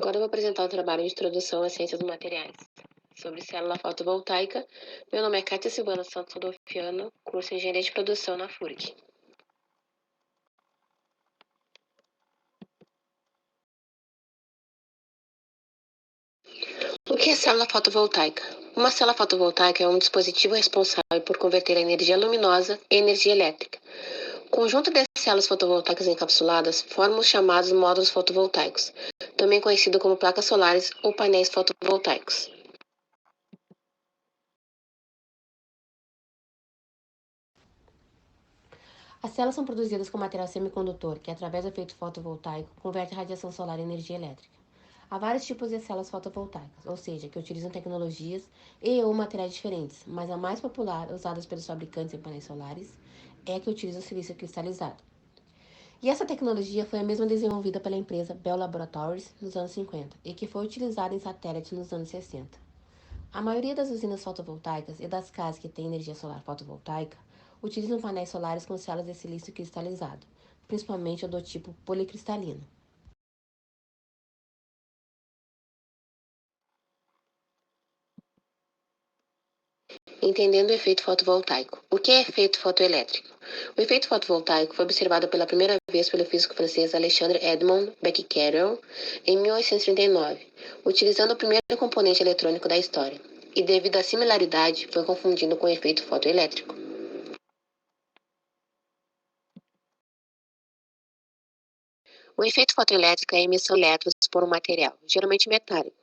Agora eu vou apresentar um trabalho de introdução às ciências dos materiais sobre célula fotovoltaica. Meu nome é Kátia Silvana Santos Rodolfiano, curso em Engenharia de Produção na FURG. O que é célula fotovoltaica? Uma célula fotovoltaica é um dispositivo responsável por converter a energia luminosa em energia elétrica. O conjunto de células fotovoltaicas encapsuladas forma os chamados módulos fotovoltaicos, também conhecido como placas solares ou painéis fotovoltaicos. As células são produzidas com material semicondutor, que através do efeito fotovoltaico converte a radiação solar em energia elétrica. Há vários tipos de células fotovoltaicas, ou seja, que utilizam tecnologias e ou materiais diferentes, mas a mais popular, usada pelos fabricantes em painéis solares, é a que utiliza o silício cristalizado. E essa tecnologia foi a mesma desenvolvida pela empresa Bell Laboratories nos anos 50 e que foi utilizada em satélites nos anos 60. A maioria das usinas fotovoltaicas e das casas que têm energia solar fotovoltaica utilizam painéis solares com células de silício cristalizado, principalmente o do tipo policristalino. Entendendo o efeito fotovoltaico. O que é efeito fotoelétrico? O efeito fotovoltaico foi observado pela primeira vez pelo físico francês Alexandre Edmond Becquerel em 1839, utilizando o primeiro componente eletrônico da história, e devido à similaridade foi confundido com o efeito fotoelétrico. O efeito fotoelétrico é a emissão de elétrons por um material, geralmente metálico,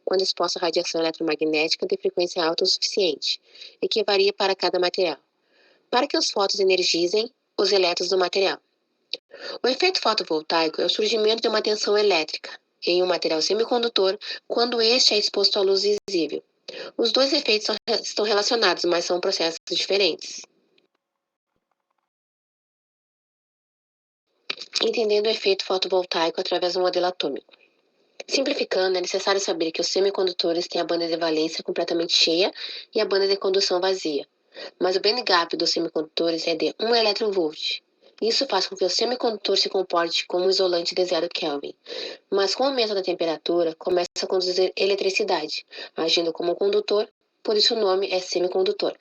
quando exposto à radiação eletromagnética de frequência alta o suficiente, e que varia para cada material, para que os fótons energizem os elétrons do material. O efeito fotovoltaico é o surgimento de uma tensão elétrica em um material semicondutor quando este é exposto à luz visível. Os dois efeitos estão relacionados, mas são processos diferentes. Entendendo o efeito fotovoltaico através do modelo atômico. Simplificando, é necessário saber que os semicondutores têm a banda de valência completamente cheia e a banda de condução vazia, mas o band gap dos semicondutores é de 1 eV. Isso faz com que o semicondutor se comporte como um isolante de 0 Kelvin, mas com o aumento da temperatura começa a conduzir eletricidade, agindo como um condutor, por isso o nome é semicondutor.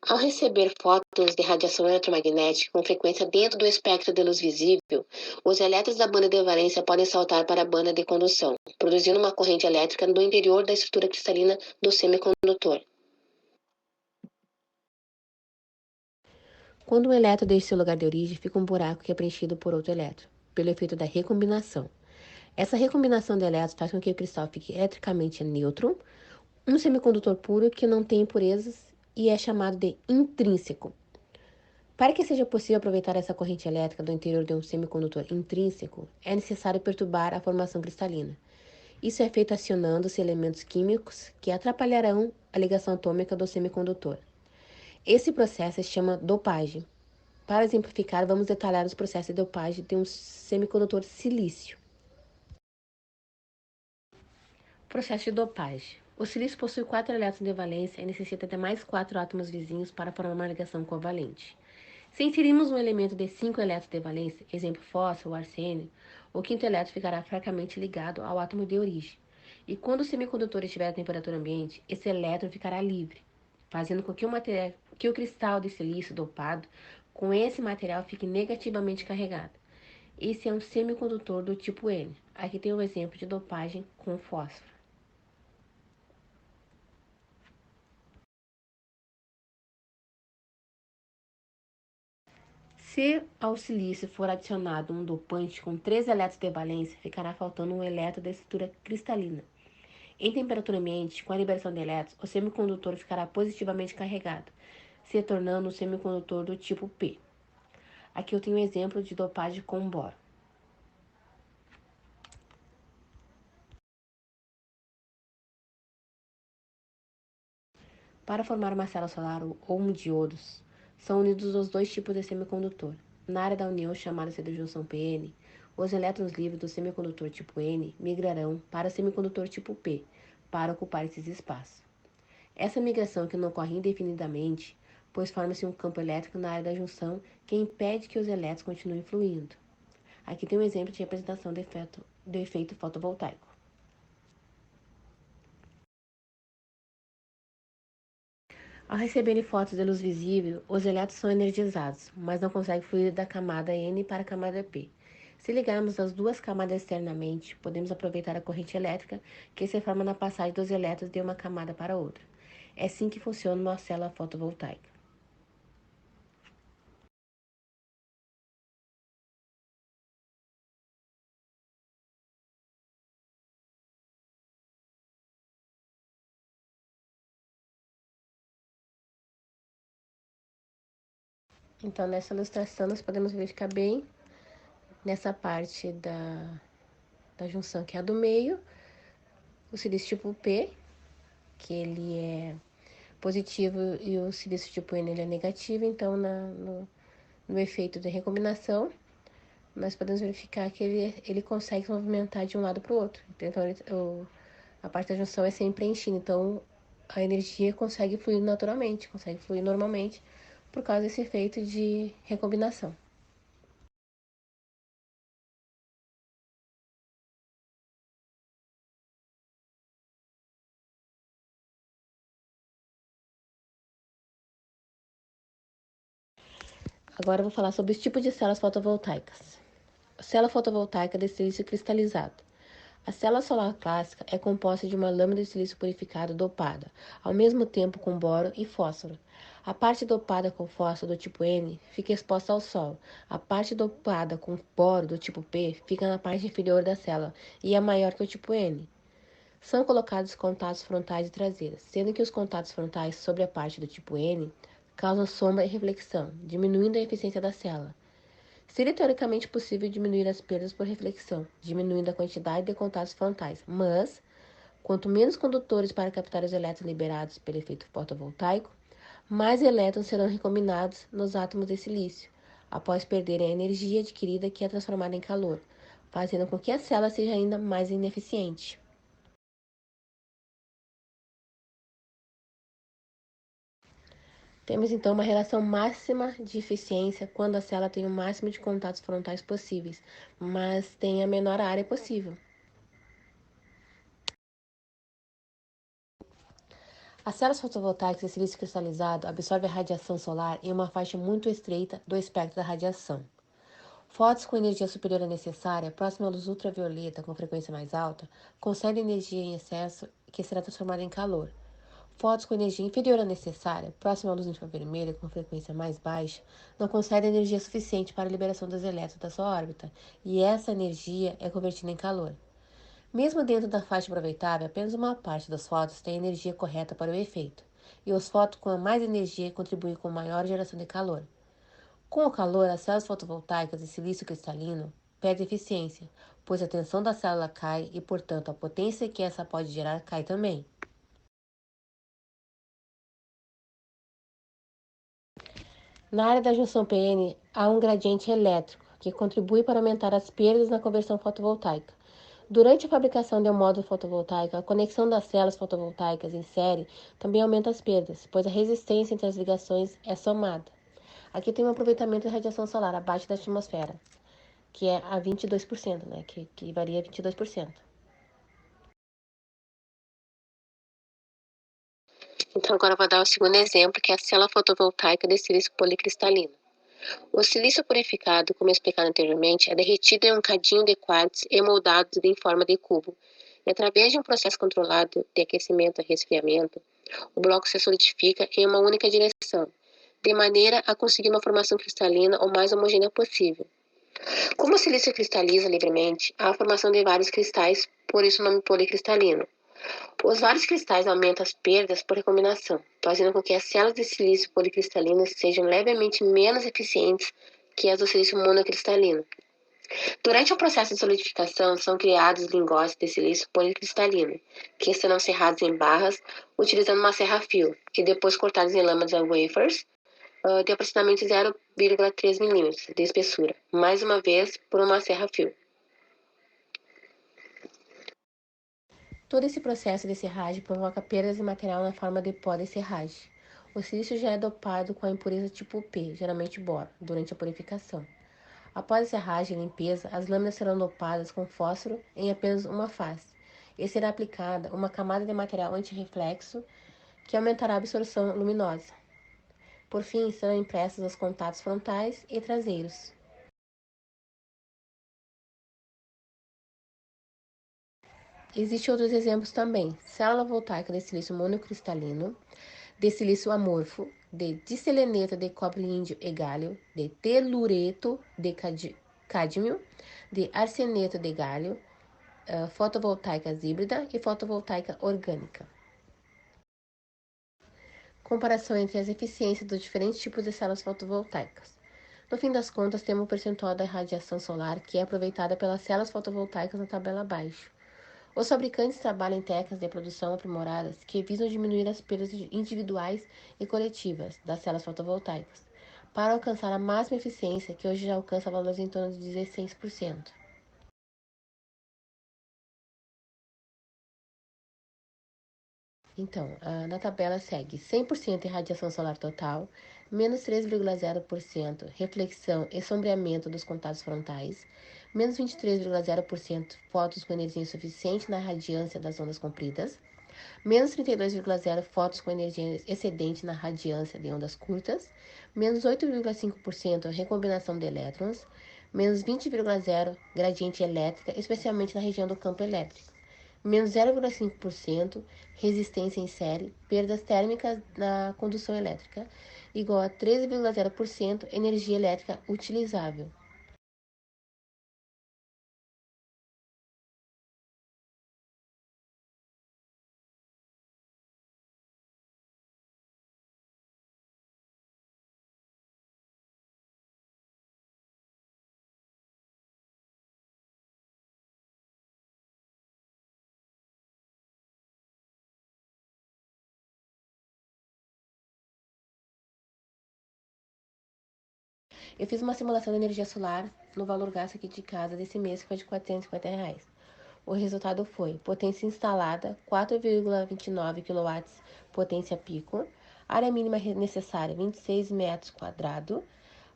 Ao receber fótons de radiação eletromagnética com frequência dentro do espectro de luz visível, os elétrons da banda de valência podem saltar para a banda de condução, produzindo uma corrente elétrica no interior da estrutura cristalina do semicondutor. Quando um elétron deixa seu lugar de origem, fica um buraco que é preenchido por outro elétron, pelo efeito da recombinação. Essa recombinação de elétrons faz com que o cristal fique eletricamente neutro, um semicondutor puro que não tem impurezas e é chamado de intrínseco. Para que seja possível aproveitar essa corrente elétrica do interior de um semicondutor intrínseco, é necessário perturbar a formação cristalina. Isso é feito acionando-se elementos químicos que atrapalharão a ligação atômica do semicondutor. Esse processo se chama dopagem. Para exemplificar, vamos detalhar os processos de dopagem de um semicondutor silício. Processo de dopagem. O silício possui 4 elétrons de valência e necessita de mais 4 átomos vizinhos para formar uma ligação covalente. Se inserirmos um elemento de 5 elétrons de valência, exemplo fósforo ou arsênio, o quinto elétron ficará fracamente ligado ao átomo de origem. E quando o semicondutor estiver a temperatura ambiente, esse elétron ficará livre, fazendo com que o cristal de silício dopado com esse material fique negativamente carregado. Esse é um semicondutor do tipo N. Aqui tem um exemplo de dopagem com fósforo. Se ao silício for adicionado um dopante com 3 elétrons de valência, ficará faltando um elétron da estrutura cristalina. Em temperatura ambiente, com a liberação de elétrons, o semicondutor ficará positivamente carregado, se tornando um semicondutor do tipo P. Aqui eu tenho um exemplo de dopagem com boro. Para formar uma célula solar ou um diodos, são unidos os dois tipos de semicondutor. Na área da união, chamada-se de junção PN, os elétrons livres do semicondutor tipo N migrarão para o semicondutor tipo P, para ocupar esses espaços. Essa migração que não ocorre indefinidamente, pois forma-se um campo elétrico na área da junção que impede que os elétrons continuem fluindo. Aqui tem um exemplo de representação do efeito fotovoltaico. Ao receberem fotos de luz visível, os elétrons são energizados, mas não conseguem fluir da camada N para a camada P. Se ligarmos as duas camadas externamente, podemos aproveitar a corrente elétrica que se forma na passagem dos elétrons de uma camada para outra. É assim que funciona uma célula fotovoltaica. Então, nessa ilustração, nós podemos verificar bem nessa parte da junção que é a do meio, o silício tipo P, que ele é positivo, e o silício tipo N ele é negativo. Então, no efeito de recombinação, nós podemos verificar que ele consegue se movimentar de um lado para o outro. Então, a parte da junção é sempre preenchida. Então, a energia consegue fluir naturalmente, consegue fluir normalmente, por causa desse efeito de recombinação. Agora eu vou falar sobre os tipos de células fotovoltaicas. Célula fotovoltaica de silício cristalizado. A célula solar clássica é composta de uma lâmina de silício purificado dopada, ao mesmo tempo com boro e fósforo. A parte dopada com fósforo do tipo N fica exposta ao Sol. A parte dopada com boro do tipo P fica na parte inferior da célula e é maior que o tipo N. São colocados contatos frontais e traseiras, sendo que os contatos frontais sobre a parte do tipo N causam sombra e reflexão, diminuindo a eficiência da célula. Seria teoricamente possível diminuir as perdas por reflexão, diminuindo a quantidade de contatos frontais, mas, quanto menos condutores para captar os elétrons liberados pelo efeito fotovoltaico, mais elétrons serão recombinados nos átomos de silício, após perderem a energia adquirida que é transformada em calor, fazendo com que a célula seja ainda mais ineficiente. Temos então uma relação máxima de eficiência quando a célula tem o máximo de contatos frontais possíveis, mas tem a menor área possível. As células fotovoltaicas de silício cristalizado absorvem a radiação solar em uma faixa muito estreita do espectro da radiação. Fótons com energia superior à necessária, próxima à luz ultravioleta com frequência mais alta, concedem energia em excesso que será transformada em calor. Fótons com energia inferior à necessária, próxima à luz infravermelha com frequência mais baixa, não concedem energia suficiente para a liberação dos elétrons da sua órbita, e essa energia é convertida em calor. Mesmo dentro da faixa aproveitável, apenas uma parte dos fótons tem a energia correta para o efeito, e os fótons com mais energia contribuem com maior geração de calor. Com o calor, as células fotovoltaicas de silício cristalino perdem eficiência, pois a tensão da célula cai e, portanto, a potência que essa pode gerar cai também. Na área da junção PN, há um gradiente elétrico, que contribui para aumentar as perdas na conversão fotovoltaica. Durante a fabricação de um módulo fotovoltaico, a conexão das células fotovoltaicas em série também aumenta as perdas, pois a resistência entre as ligações é somada. Aqui tem um aproveitamento de radiação solar abaixo da atmosfera, que é a 22%, né? Que varia a 22%. Então, agora eu vou dar o segundo exemplo, que é a célula fotovoltaica de silício policristalino. O silício purificado, como explicado anteriormente, é derretido em um cadinho de quartzo e moldado em forma de cubo. E através de um processo controlado de aquecimento e resfriamento, o bloco se solidifica em uma única direção, de maneira a conseguir uma formação cristalina o mais homogênea possível. Como o silício cristaliza livremente, há a formação de vários cristais, por isso o nome policristalino. Os vários cristais aumentam as perdas por recombinação, fazendo com que as células de silício policristalino sejam levemente menos eficientes que as do silício monocristalino. Durante o processo de solidificação, são criados lingotes de silício policristalino, que serão serrados em barras utilizando uma serra-fio, e depois cortados em lâminas wafers de aproximadamente 0,3 milímetros de espessura, mais uma vez por uma serra-fio. Todo esse processo de serragem provoca perdas de material na forma de pó de serragem. O silício já é dopado com a impureza tipo P, geralmente boro, durante a purificação. Após a serragem e limpeza, as lâminas serão dopadas com fósforo em apenas uma face e será aplicada uma camada de material antirreflexo que aumentará a absorção luminosa. Por fim, serão impressos os contatos frontais e traseiros. Existem outros exemplos também: célula voltaica de silício monocristalino, de silício amorfo, de disseleneta de cobre índio e gálio, de telureto de cádmio, de arseneto de gálio, fotovoltaicas híbrida e fotovoltaica orgânica. Comparação entre as eficiências dos diferentes tipos de células fotovoltaicas. No fim das contas, temos o percentual da radiação solar que é aproveitada pelas células fotovoltaicas na tabela abaixo. Os fabricantes trabalham em técnicas de produção aprimoradas que visam diminuir as perdas individuais e coletivas das células fotovoltaicas, para alcançar a máxima eficiência, que hoje já alcança valores em torno de 16%. Então, na tabela segue 100% irradiação solar total, menos 3,0% reflexão e sombreamento dos contatos frontais, menos 23,0% fotos com energia insuficiente na radiância das ondas compridas, menos 32,0% fotos com energia excedente na radiância de ondas curtas, menos 8,5% recombinação de elétrons, menos 20,0% gradiente elétrica, especialmente na região do campo elétrico, menos 0,5% resistência em série, perdas térmicas na condução elétrica, igual a 13,0% energia elétrica utilizável. Eu fiz uma simulação de energia solar no valor gasto aqui de casa desse mês, que foi de R$ 450. O resultado foi potência instalada 4,29 kW potência pico, área mínima necessária 26 metros quadrados,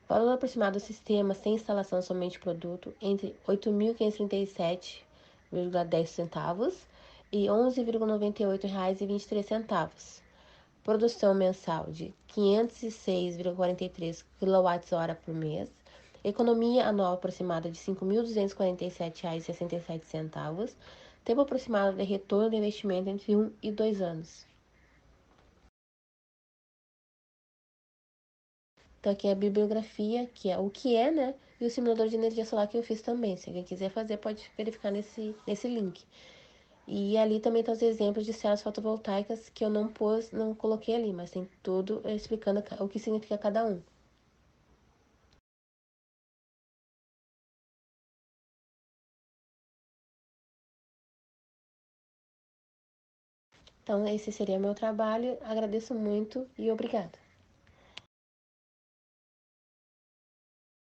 valor aproximado do sistema sem instalação somente produto entre R$ 8.537,10 e R$ 11,98,23. Produção mensal de 506,43 kWh por mês, economia anual aproximada de R$ 5.247,67, tempo aproximado de retorno do investimento entre 1 e 2 anos. Então aqui é a bibliografia, que é o que é, né? E o simulador de energia solar que eu fiz também. Se alguém quiser fazer, pode verificar nesse link. E ali também estão os exemplos de células fotovoltaicas que eu não coloquei ali, mas tem tudo explicando o que significa cada um. Então, esse seria meu trabalho. Agradeço muito e obrigada.